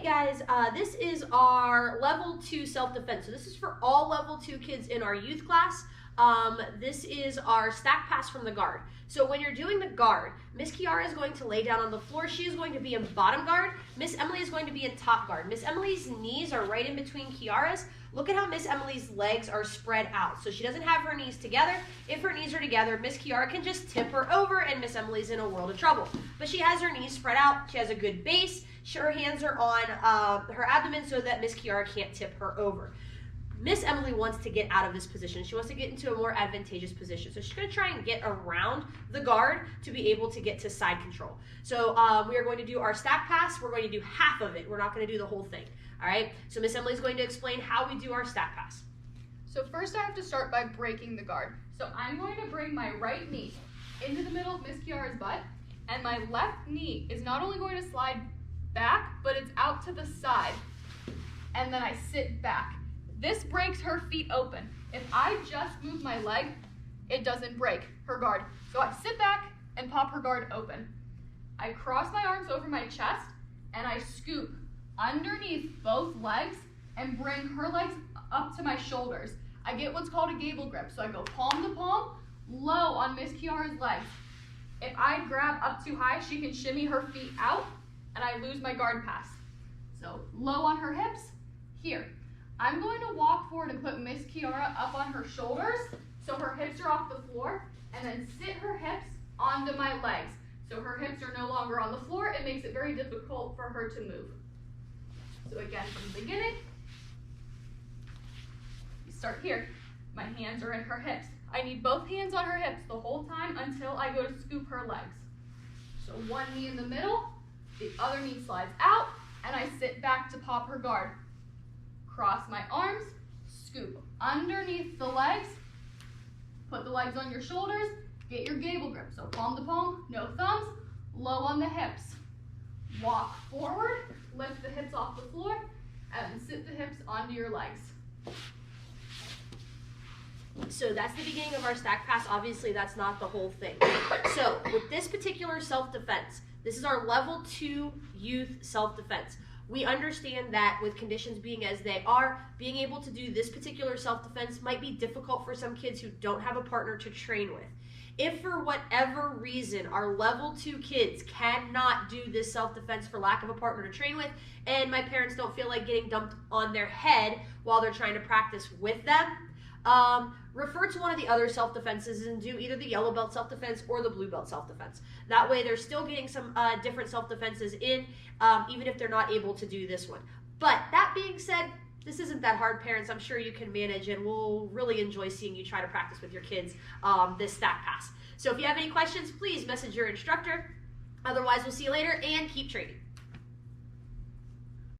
guys, this is our level 2 self-defense. So this is for all level 2 kids in our youth class. This is our stack pass from the guard. So when you're doing the guard, Miss Kiara is going to lay down on the floor. She is going to be in bottom guard. Miss Emily is going to be in top guard. Miss Emily's knees are right in between Kiara's. Look at how Miss Emily's legs are spread out. So she doesn't have her knees together. If her knees are together, Miss Kiara can just tip her over and Miss Emily's in a world of trouble. But she has her knees spread out. She has a good base. Her hands are on her abdomen so that Miss Kiara can't tip her over. Miss Emily wants to get out of this position. She wants to get into a more advantageous position. So she's going to try and get around the guard to be able to get to side control. So we are going to do our stack pass. We're going to do half of it. We're not going to do the whole thing. All right. So Miss Emily is going to explain how we do our stack pass. So first I have to start by breaking the guard. So I'm going to bring my right knee into the middle of Miss Kiara's butt, and my left knee is not only going to slide back, but it's out to the side. And then I sit back. This breaks her feet open. If I just move my leg, it doesn't break her guard. So I sit back and pop her guard open. I cross my arms over my chest and I scoop underneath both legs and bring her legs up to my shoulders. I get what's called a gable grip. So I go palm to palm, low on Miss Kiara's legs. If I grab up too high, she can shimmy her feet out and I lose my guard pass. So low on her hips, here. I'm going to walk forward and put Miss Kiara up on her shoulders so her hips are off the floor, and then sit her hips onto my legs. So her hips are no longer on the floor. It makes it very difficult for her to move. So again, from the beginning, we start here. My hands are in her hips. I need both hands on her hips the whole time until I go to scoop her legs. So one knee in the middle, the other knee slides out, and I sit back to pop her guard. Cross my arms, scoop underneath the legs, put the legs on your shoulders, get your gable grip. So palm to palm, no thumbs, low on the hips. Walk forward, lift the hips off the floor, and sit the hips onto your legs. So that's the beginning of our stack pass. Obviously, that's not the whole thing. So with this particular self-defense, this is our level 2 youth self-defense. We understand that with conditions being as they are, being able to do this particular self-defense might be difficult for some kids who don't have a partner to train with. If for whatever reason our level 2 kids cannot do this self-defense for lack of a partner to train with, and my parents don't feel like getting dumped on their head while they're trying to practice with them, refer to one of the other self-defenses and do either the yellow belt self-defense or the blue belt self-defense. That way they're still getting some different self-defenses in, even if they're not able to do this one. But that being said, this isn't that hard, parents. I'm sure you can manage, and we'll really enjoy seeing you try to practice with your kids this stack pass. So if you have any questions, please message your instructor. Otherwise, we'll see you later, and keep training.